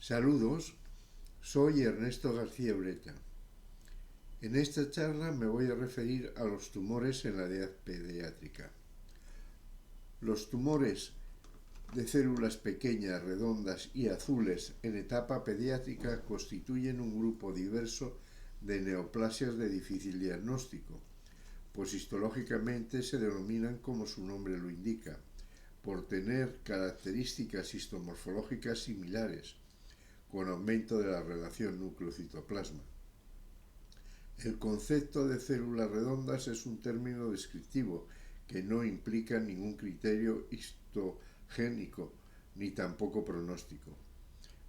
Saludos, soy Ernesto García Ureta. En esta charla me voy a referir a los tumores en la edad pediátrica. Los tumores de células pequeñas, redondas y azules en etapa pediátrica constituyen un grupo diverso de neoplasias de difícil diagnóstico, pues histológicamente se denominan como su nombre lo indica, por tener características histomorfológicas similares, con aumento de la relación núcleo-citoplasma. El concepto de células redondas es un término descriptivo que no implica ningún criterio histogénico ni tampoco pronóstico.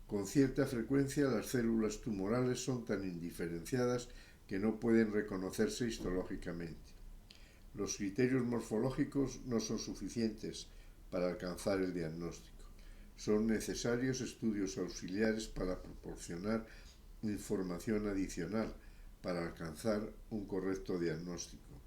Con cierta frecuencia las células tumorales son tan indiferenciadas que no pueden reconocerse histológicamente. Los criterios morfológicos no son suficientes para alcanzar el diagnóstico. Son necesarios estudios auxiliares para proporcionar información adicional para alcanzar un correcto diagnóstico.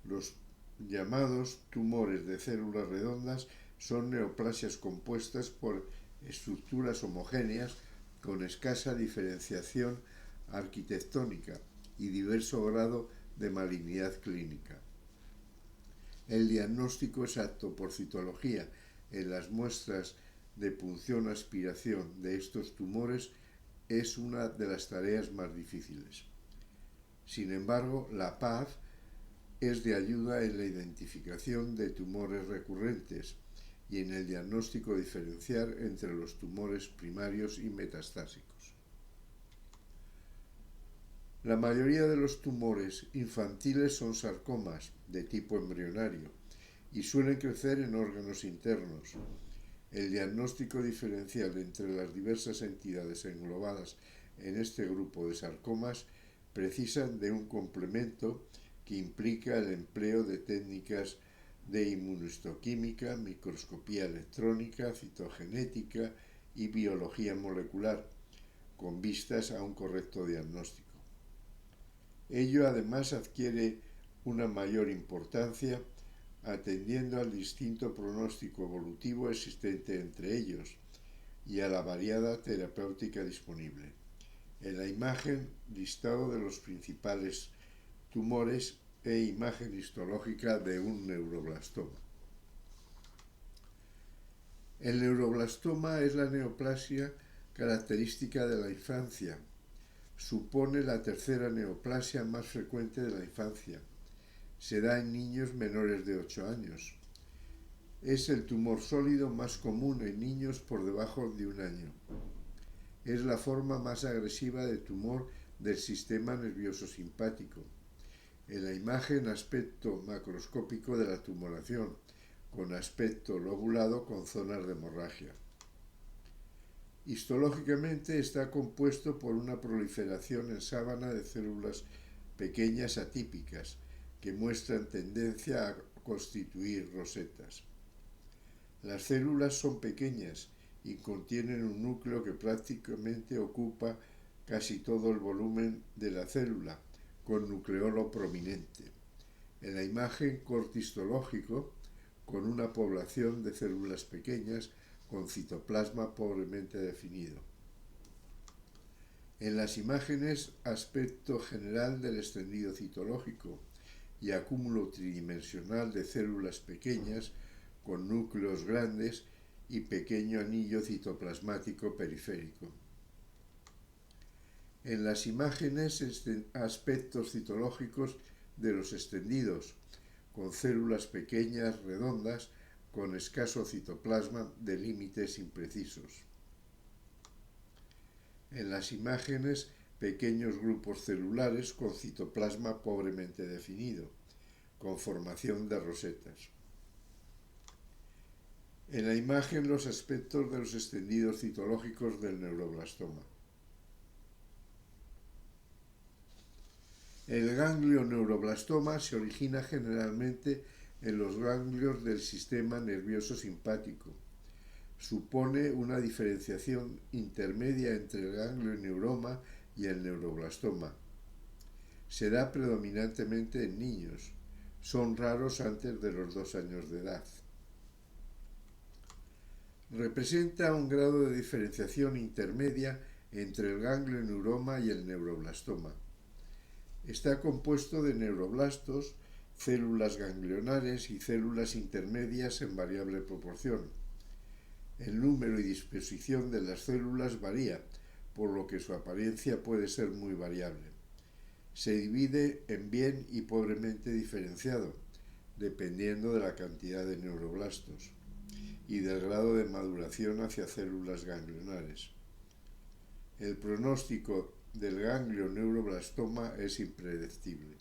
Los llamados tumores de células redondas son neoplasias compuestas por estructuras homogéneas con escasa diferenciación arquitectónica y diverso grado de malignidad clínica. El diagnóstico exacto por citología en las muestras de punción-aspiración de estos tumores es una de las tareas más difíciles. Sin embargo, la PAF es de ayuda en la identificación de tumores recurrentes y en el diagnóstico diferencial entre los tumores primarios y metastásicos. La mayoría de los tumores infantiles son sarcomas de tipo embrionario y suelen crecer en órganos internos. El diagnóstico diferencial entre las diversas entidades englobadas en este grupo de sarcomas precisa de un complemento que implica el empleo de técnicas de inmunohistoquímica, microscopía electrónica, citogenética y biología molecular, con vistas a un correcto diagnóstico. Ello además adquiere una mayor importancia atendiendo al distinto pronóstico evolutivo existente entre ellos y a la variada terapéutica disponible. En la imagen, listado de los principales tumores e imagen histológica de un neuroblastoma. El neuroblastoma es la neoplasia característica de la infancia. Supone la tercera neoplasia más frecuente de la infancia. Se da en niños menores de 8 años. Es el tumor sólido más común en niños por debajo de 1 año. Es la forma más agresiva de tumor del sistema nervioso simpático. En la imagen, aspecto macroscópico de la tumoración, con aspecto lobulado con zonas de hemorragia. Histológicamente está compuesto por una proliferación en sábana de células pequeñas atípicas, que muestran tendencia a constituir rosetas. Las células son pequeñas y contienen un núcleo que prácticamente ocupa casi todo el volumen de la célula, con nucleolo prominente. En la imagen, corte histológico, con una población de células pequeñas con citoplasma pobremente definido. En las imágenes, aspecto general del extendido citológico y acúmulo tridimensional de células pequeñas con núcleos grandes y pequeño anillo citoplasmático periférico. En las imágenes, aspectos citológicos de los extendidos, con células pequeñas, redondas, con escaso citoplasma de límites imprecisos. En las imágenes, pequeños grupos celulares con citoplasma pobremente definido, con formación de rosetas. En la imagen, los aspectos de los extendidos citológicos del neuroblastoma. El ganglio neuroblastoma se origina generalmente en los ganglios del sistema nervioso simpático. Supone una diferenciación intermedia entre el ganglio neuroma y el neuroblastoma. Se da predominantemente en niños. Son raros antes de los 2 años de edad. Representa un grado de diferenciación intermedia entre el ganglioneuroma y el neuroblastoma. Está compuesto de neuroblastos, células ganglionares y células intermedias en variable proporción. El número y disposición de las células varía, por lo que su apariencia puede ser muy variable. Se divide en bien y pobremente diferenciado, dependiendo de la cantidad de neuroblastos y del grado de maduración hacia células ganglionares. El pronóstico del ganglioneuroblastoma es impredecible.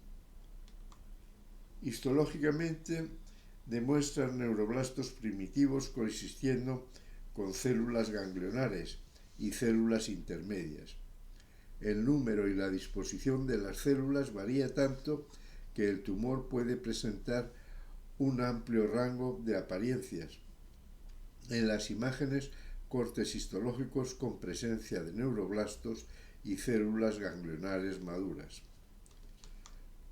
Histológicamente demuestran neuroblastos primitivos coexistiendo con células ganglionares y células intermedias. El número y la disposición de las células varía tanto que el tumor puede presentar un amplio rango de apariencias. En las imágenes, cortes histológicos con presencia de neuroblastos y células ganglionares maduras.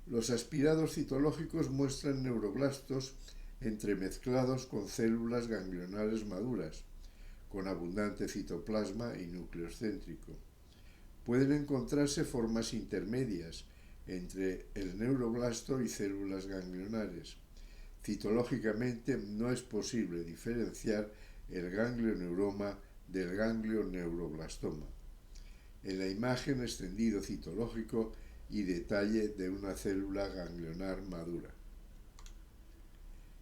Los aspirados citológicos muestran neuroblastos entremezclados con células ganglionares maduras, con abundante citoplasma y núcleo excéntrico. Pueden encontrarse formas intermedias entre el neuroblasto y células ganglionares. Citológicamente no es posible diferenciar el ganglioneuroma del ganglioneuroblastoma. En la imagen, extendido citológico y detalle de una célula ganglionar madura.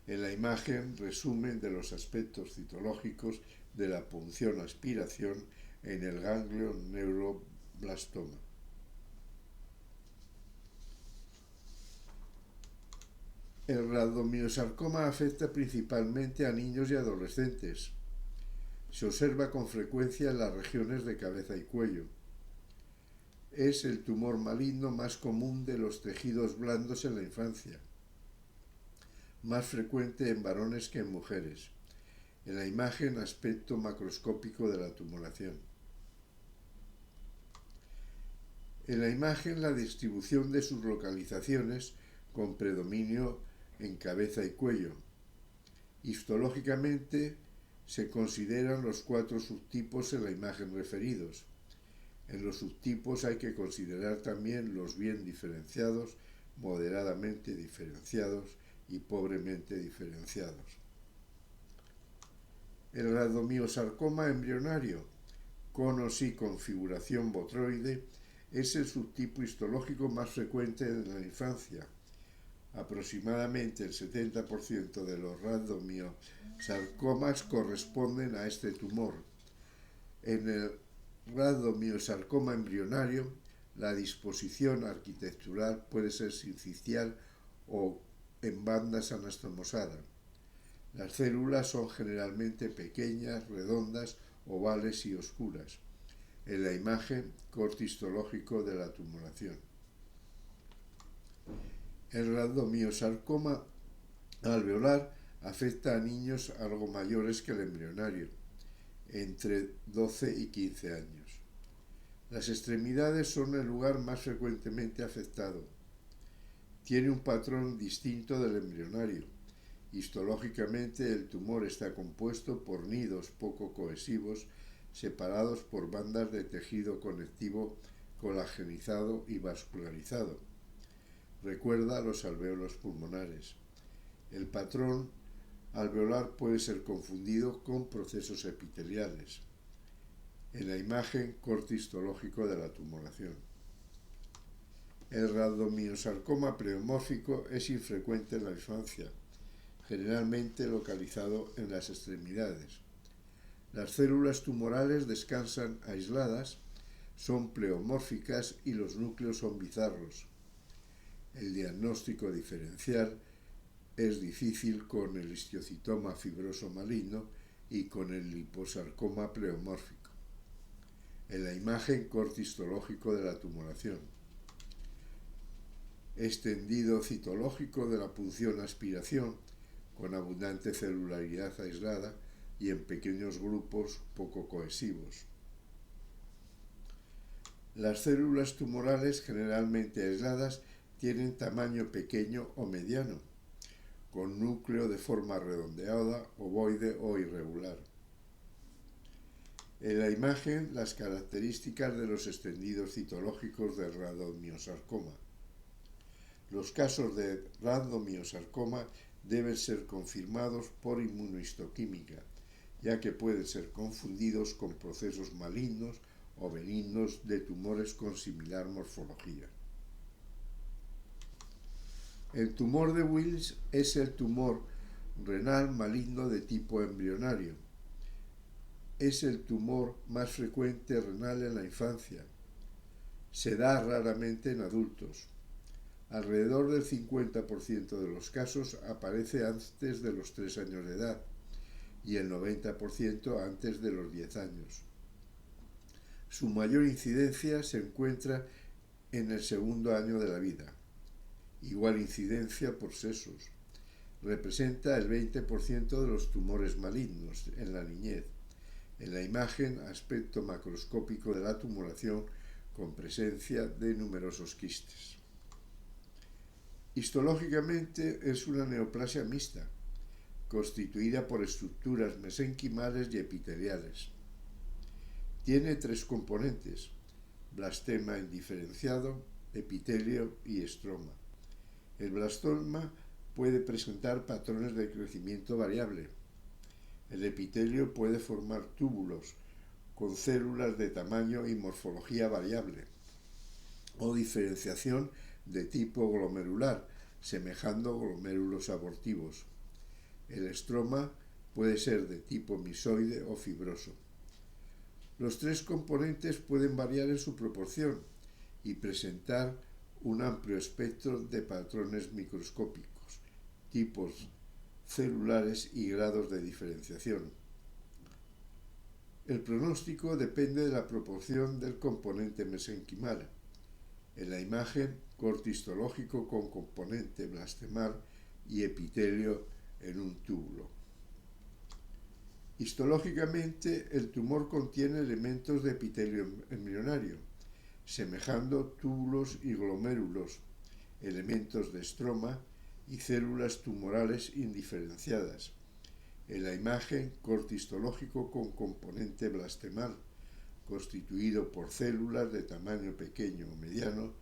En la imagen, resumen de los aspectos citológicos de la punción aspiración en el ganglioneuroblastoma. El rabdomiosarcoma afecta principalmente a niños y adolescentes. Se observa con frecuencia en las regiones de cabeza y cuello. Es el tumor maligno más común de los tejidos blandos en la infancia, más frecuente en varones que en mujeres. En la imagen, aspecto macroscópico de la tumoración. En la imagen, la distribución de sus localizaciones con predominio en cabeza y cuello. Histológicamente se consideran los 4 subtipos en la imagen referidos. En los subtipos hay que considerar también los bien diferenciados, moderadamente diferenciados y pobremente diferenciados. El rabdomiosarcoma embrionario, con o sin configuración botroide, es el subtipo histológico más frecuente en la infancia. Aproximadamente el 70% de los rabdomiosarcomas corresponden a este tumor. En el rabdomiosarcoma embrionario, la disposición arquitectural puede ser sincicial o en bandas anastomosadas. Las células son generalmente pequeñas, redondas, ovales y oscuras. En la imagen, corte histológico de la tumoración. El rabdomiosarcoma alveolar afecta a niños algo mayores que el embrionario, entre 12 y 15 años. Las extremidades son el lugar más frecuentemente afectado. Tiene un patrón distinto del embrionario. Histológicamente, el tumor está compuesto por nidos poco cohesivos separados por bandas de tejido conectivo colagenizado y vascularizado. Recuerda los alvéolos pulmonares. El patrón alveolar puede ser confundido con procesos epiteliales. En la imagen, corte histológico de la tumoración. El rabdomiosarcoma pleomórfico es infrecuente en la infancia, generalmente localizado en las extremidades. Las células tumorales descansan aisladas, son pleomórficas y los núcleos son bizarros. El diagnóstico diferencial es difícil con el histiocitoma fibroso maligno y con el liposarcoma pleomórfico. En la imagen, corte histológico de la tumoración. Extendido citológico de la punción aspiración, con abundante celularidad aislada y en pequeños grupos poco cohesivos. Las células tumorales, generalmente aisladas, tienen tamaño pequeño o mediano, con núcleo de forma redondeada, ovoide o irregular. En la imagen, las características de los extendidos citológicos del radomiosarcoma. Los casos de radomiosarcoma deben ser confirmados por inmunohistoquímica, ya que pueden ser confundidos con procesos malignos o benignos de tumores con similar morfología. El tumor de Wilms es el tumor renal maligno de tipo embrionario. Es el tumor más frecuente renal en la infancia. Se da raramente en adultos. Alrededor del 50% de los casos aparece antes de los 3 años de edad y el 90% antes de los 10 años. Su mayor incidencia se encuentra en el segundo año de la vida. Igual incidencia por sexos. Representa el 20% de los tumores malignos en la niñez. En la imagen, aspecto macroscópico de la tumoración con presencia de numerosos quistes. Histológicamente es una neoplasia mixta, constituida por estructuras mesenquimales y epiteliales. Tiene 3 componentes: blastema indiferenciado, epitelio y estroma. El blastoma puede presentar patrones de crecimiento variable. El epitelio puede formar túbulos con células de tamaño y morfología variable o diferenciación de tipo glomerular, semejando glomérulos abortivos. El estroma puede ser de tipo misoide o fibroso. Los 3 componentes pueden variar en su proporción y presentar un amplio espectro de patrones microscópicos, tipos celulares y grados de diferenciación. El pronóstico depende de la proporción del componente mesenquimal. En la imagen, corte histológico con componente blastemal y epitelio en un túbulo. Histológicamente, el tumor contiene elementos de epitelio embrionario, semejando túbulos y glomérulos, elementos de estroma y células tumorales indiferenciadas. En la imagen, corte histológico con componente blastemal, constituido por células de tamaño pequeño o mediano,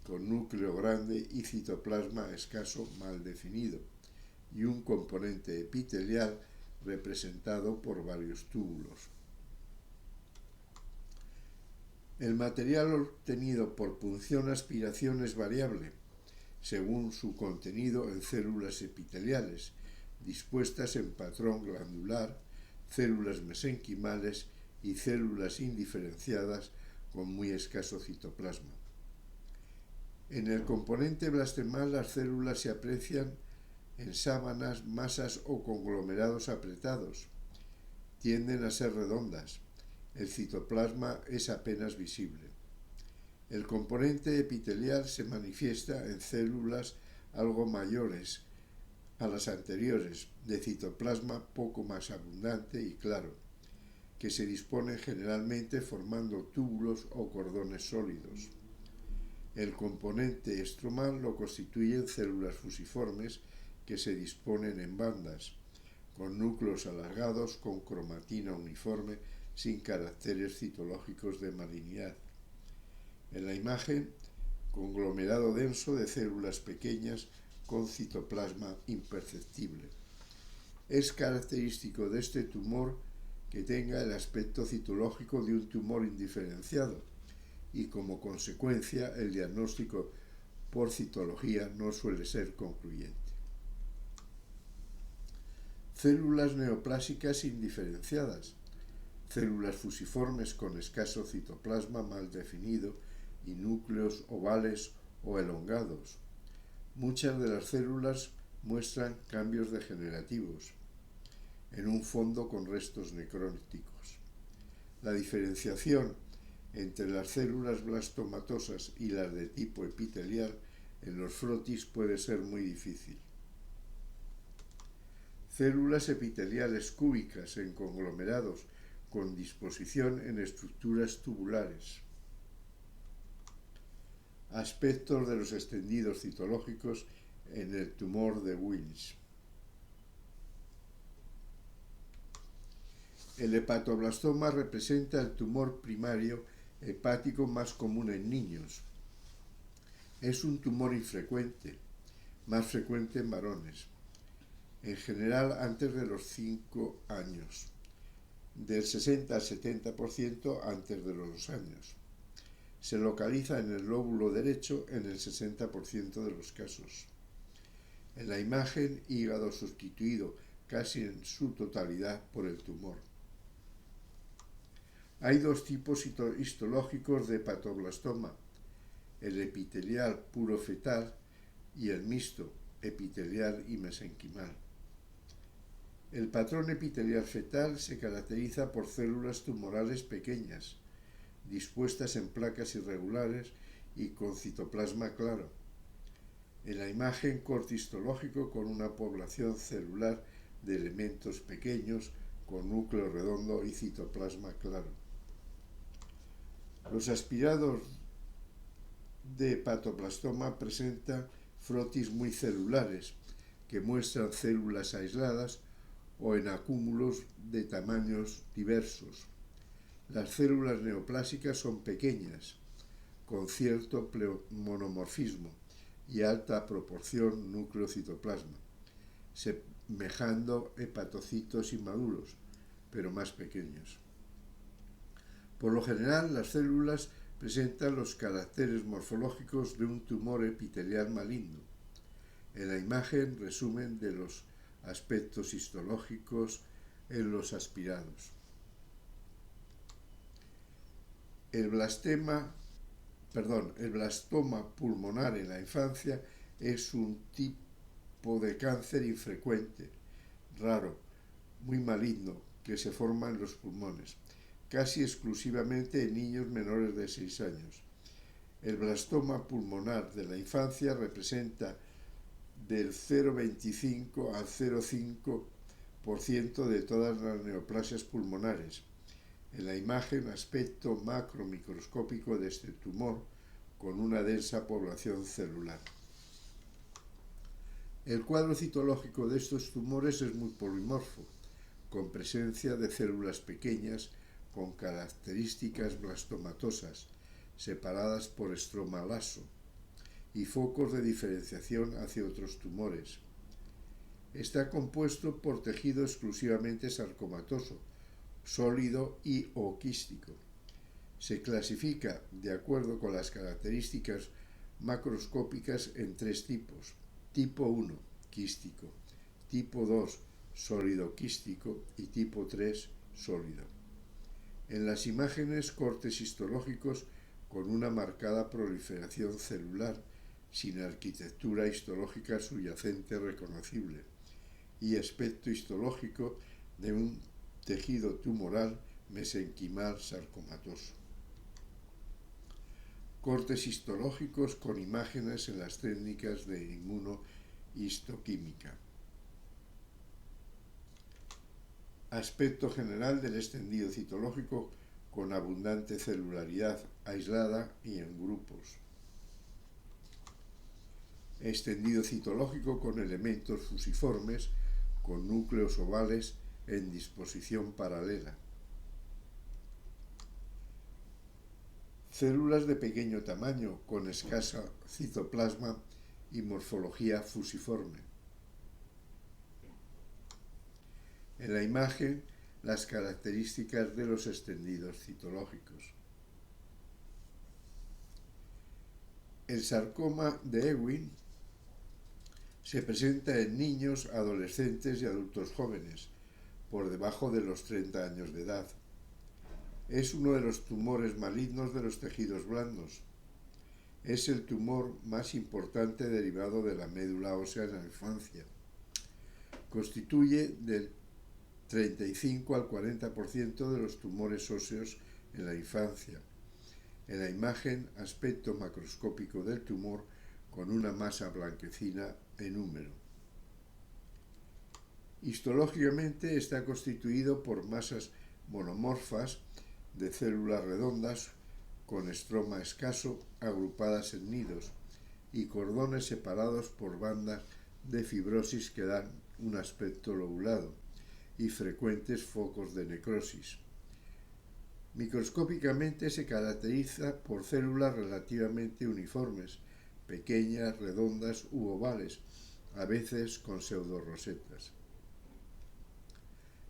con núcleo grande y citoplasma escaso mal definido, y un componente epitelial representado por varios túbulos. El material obtenido por punción-aspiración es variable, según su contenido en células epiteliales, dispuestas en patrón glandular, células mesenquimales y células indiferenciadas con muy escaso citoplasma. En el componente blastemal las células se aprecian en sábanas, masas o conglomerados apretados. Tienden a ser redondas. El citoplasma es apenas visible. El componente epitelial se manifiesta en células algo mayores a las anteriores, de citoplasma poco más abundante y claro, que se disponen generalmente formando túbulos o cordones sólidos. El componente estromal lo constituyen células fusiformes que se disponen en bandas, con núcleos alargados con cromatina uniforme sin caracteres citológicos de malignidad. En la imagen, conglomerado denso de células pequeñas con citoplasma imperceptible. Es característico de este tumor que tenga el aspecto citológico de un tumor indiferenciado y como consecuencia el diagnóstico por citología no suele ser concluyente. Células neoplásicas indiferenciadas, células fusiformes con escaso citoplasma mal definido y núcleos ovales o elongados. Muchas de las células muestran cambios degenerativos en un fondo con restos necróticos. La diferenciación entre las células blastomatosas y las de tipo epitelial en los frotis puede ser muy difícil. Células epiteliales cúbicas en conglomerados con disposición en estructuras tubulares. Aspectos de los extendidos citológicos en el tumor de Wilms. El hepatoblastoma representa el tumor primario hepático más común en niños. Es un tumor infrecuente, más frecuente en varones, en general antes de los 5 años, del 60 al 70% antes de los 2 años. Se localiza en el lóbulo derecho en el 60% de los casos. En la imagen, hígado sustituido casi en su totalidad por el tumor. Hay dos tipos histológicos de hepatoblastoma, el epitelial puro fetal y el mixto, epitelial y mesenquimal. El patrón epitelial fetal se caracteriza por células tumorales pequeñas, dispuestas en placas irregulares y con citoplasma claro. En la imagen, corte histológico con una población celular de elementos pequeños con núcleo redondo y citoplasma claro. Los aspirados de hepatoblastoma presentan frotis muy celulares, que muestran células aisladas o en acúmulos de tamaños diversos. Las células neoplásicas son pequeñas, con cierto monomorfismo y alta proporción núcleo-citoplasma, semejando hepatocitos inmaduros, pero más pequeños. Por lo general, las células presentan los caracteres morfológicos de un tumor epitelial maligno. En la imagen, resumen de los aspectos histológicos en los aspirados. El blastoma pulmonar en la infancia es un tipo de cáncer infrecuente, raro, muy maligno, que se forma en los pulmones, casi exclusivamente en niños menores de 6 años. El blastoma pulmonar de la infancia representa del 0,25 al 0,5% de todas las neoplasias pulmonares. En la imagen, aspecto macromicroscópico de este tumor con una densa población celular. El cuadro citológico de estos tumores es muy polimorfo, con presencia de células pequeñas con características blastomatosas, separadas por estroma laso, y focos de diferenciación hacia otros tumores. Está compuesto por tejido exclusivamente sarcomatoso, sólido y o quístico. Se clasifica, de acuerdo con las características macroscópicas, en 3 tipos. Tipo 1, quístico. Tipo 2, sólido quístico. Y tipo 3, sólido. En las imágenes, cortes histológicos con una marcada proliferación celular, sin arquitectura histológica subyacente reconocible, y aspecto histológico de un tejido tumoral mesenquimal sarcomatoso. Cortes histológicos con imágenes en las técnicas de inmunohistoquímica. Aspecto general del extendido citológico con abundante celularidad aislada y en grupos. Extendido citológico con elementos fusiformes, con núcleos ovales en disposición paralela. Células de pequeño tamaño con escasa citoplasma y morfología fusiforme. En la imagen, las características de los extendidos citológicos. El sarcoma de Ewing se presenta en niños, adolescentes y adultos jóvenes, por debajo de los 30 años de edad. Es uno de los tumores malignos de los tejidos blandos. Es el tumor más importante derivado de la médula ósea en la infancia. Constituye del 35 al 40% de los tumores óseos en la infancia. En la imagen, aspecto macroscópico del tumor con una masa blanquecina en húmero. Histológicamente está constituido por masas monomorfas de células redondas con estroma escaso agrupadas en nidos y cordones separados por bandas de fibrosis que dan un aspecto lobulado y frecuentes focos de necrosis. Microscópicamente se caracteriza por células relativamente uniformes, pequeñas, redondas u ovales, a veces con pseudorosetas.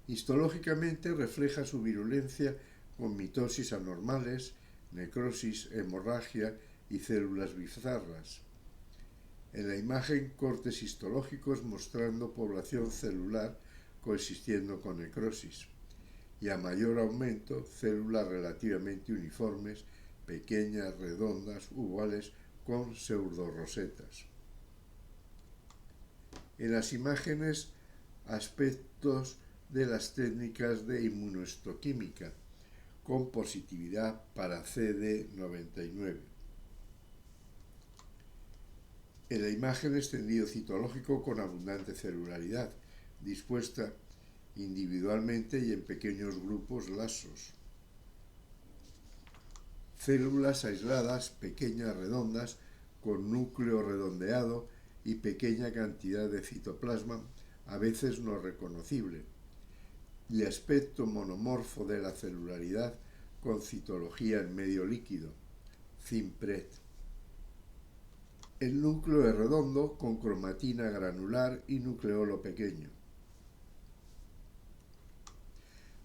Histológicamente refleja su virulencia con mitosis anormales, necrosis, hemorragia y células bizarras. En la imagen, cortes histológicos mostrando población celular coexistiendo con necrosis, y a mayor aumento, células relativamente uniformes, pequeñas, redondas, ovales, con pseudorosetas. En las imágenes, aspectos de las técnicas de inmunohistoquímica, con positividad para CD99. En la imagen, extendido citológico con abundante celularidad, dispuesta individualmente y en pequeños grupos lasos. Células aisladas, pequeñas, redondas, con núcleo redondeado y pequeña cantidad de citoplasma, a veces no reconocible, y aspecto monomorfo de la celularidad con citología en medio líquido, CIMPRET. El núcleo es redondo con cromatina granular y nucleolo pequeño.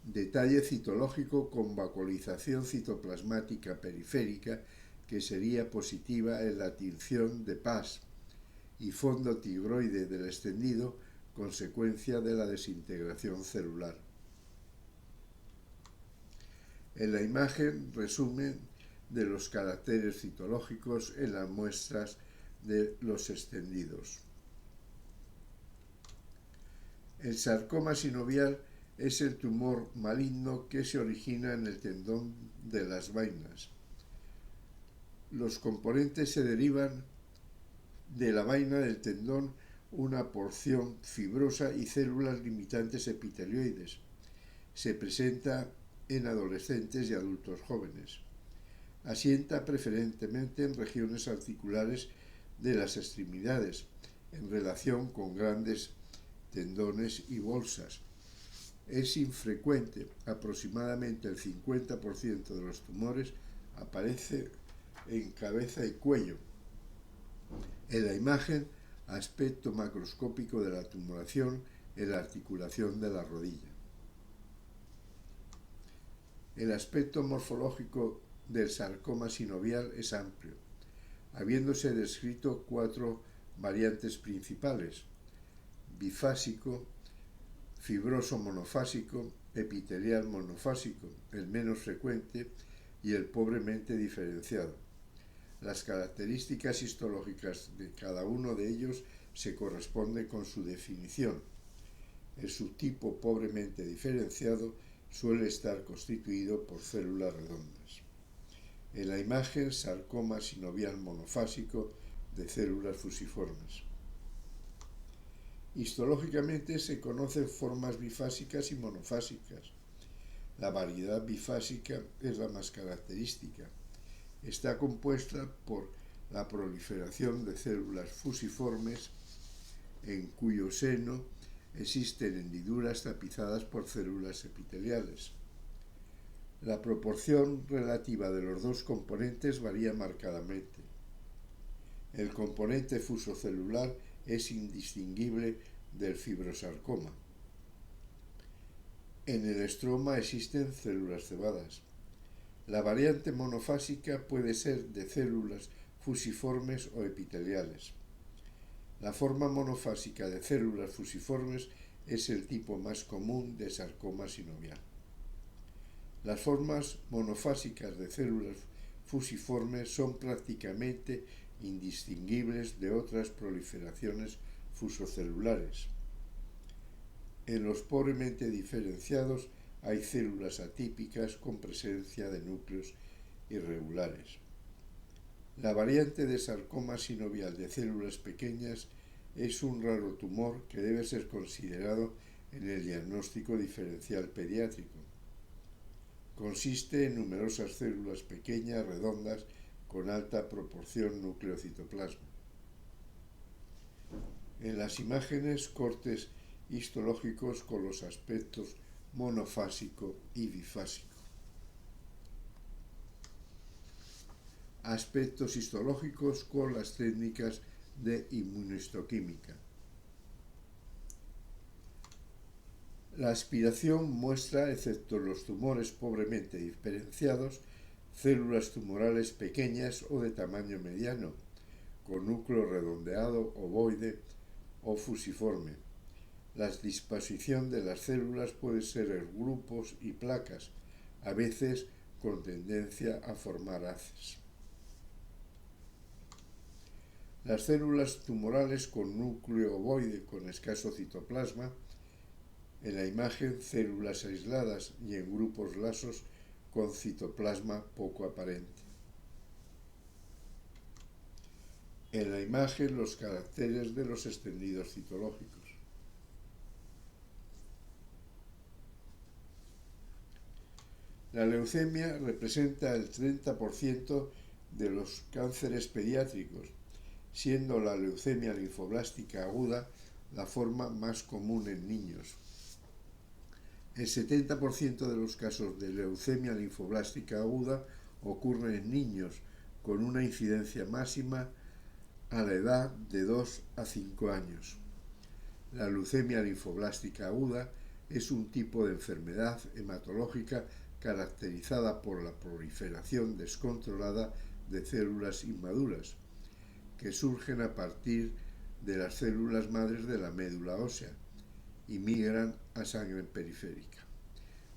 Detalle citológico con vacuolización citoplasmática periférica que sería positiva en la tinción de PAS y fondo tigroide del extendido, consecuencia de la desintegración celular. En la imagen, resumen de los caracteres citológicos en las muestras de los extendidos. El sarcoma sinovial es el tumor maligno que se origina en el tendón de las vainas. Los componentes se derivan de la vaina del tendón, una porción fibrosa y células limitantes epitelioides. Se presenta en adolescentes y adultos jóvenes. Asienta preferentemente en regiones articulares de las extremidades, en relación con grandes tendones y bolsas. Es infrecuente, aproximadamente el 50% de los tumores aparece en cabeza y cuello. En la imagen, aspecto macroscópico de la tumoración en la articulación de la rodilla. El aspecto morfológico del sarcoma sinovial es amplio, habiéndose descrito 4 variantes principales: bifásico, fibroso monofásico, epitelial monofásico, el menos frecuente, y el pobremente diferenciado. Las características histológicas de cada uno de ellos se corresponden con su definición. El subtipo pobremente diferenciado suele estar constituido por células redondas. En la imagen, sarcoma sinovial monofásico de células fusiformes. Histológicamente se conocen formas bifásicas y monofásicas. La variedad bifásica es la más característica. Está compuesta por la proliferación de células fusiformes en cuyo seno existen hendiduras tapizadas por células epiteliales. La proporción relativa de los dos componentes varía marcadamente. El componente fusocelular es indistinguible del fibrosarcoma. En el estroma existen células cebadas. La variante monofásica puede ser de células fusiformes o epiteliales. La forma monofásica de células fusiformes es el tipo más común de sarcoma sinovial. Las formas monofásicas de células fusiformes son prácticamente indistinguibles de otras proliferaciones fusocelulares. En los pobremente diferenciados hay células atípicas con presencia de núcleos irregulares. La variante de sarcoma sinovial de células pequeñas es un raro tumor que debe ser considerado en el diagnóstico diferencial pediátrico. Consiste en numerosas células pequeñas, redondas, con alta proporción núcleo-citoplasma. En las imágenes, cortes histológicos con los aspectos monofásico y bifásico. Aspectos histológicos con las técnicas de inmunohistoquímica. La aspiración muestra, excepto los tumores pobremente diferenciados, células tumorales pequeñas o de tamaño mediano, con núcleo redondeado, ovoide o fusiforme. La disposición de las células puede ser en grupos y placas, a veces con tendencia a formar haces. Las células tumorales con núcleo ovoide con escaso citoplasma, en la imagen células aisladas y en grupos lasos con citoplasma poco aparente. En la imagen los caracteres de los extendidos citológicos. La leucemia representa el 30% de los cánceres pediátricos, siendo la leucemia linfoblástica aguda la forma más común en niños. El 70% de los casos de leucemia linfoblástica aguda ocurren en niños, con una incidencia máxima a la edad de 2 a 5 años. La leucemia linfoblástica aguda es un tipo de enfermedad hematológica caracterizada por la proliferación descontrolada de células inmaduras, que surgen a partir de las células madres de la médula ósea y migran a sangre periférica.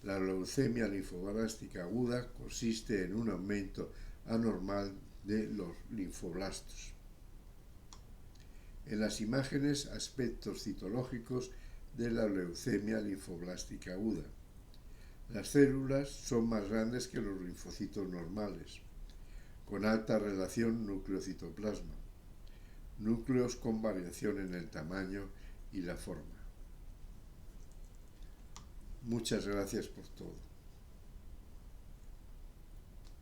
La leucemia linfoblástica aguda consiste en un aumento anormal de los linfoblastos. En las imágenes, aspectos citológicos de la leucemia linfoblástica aguda. Las células son más grandes que los linfocitos normales, con alta relación núcleo-citoplasma. Núcleos con variación en el tamaño y la forma. Muchas gracias por todo.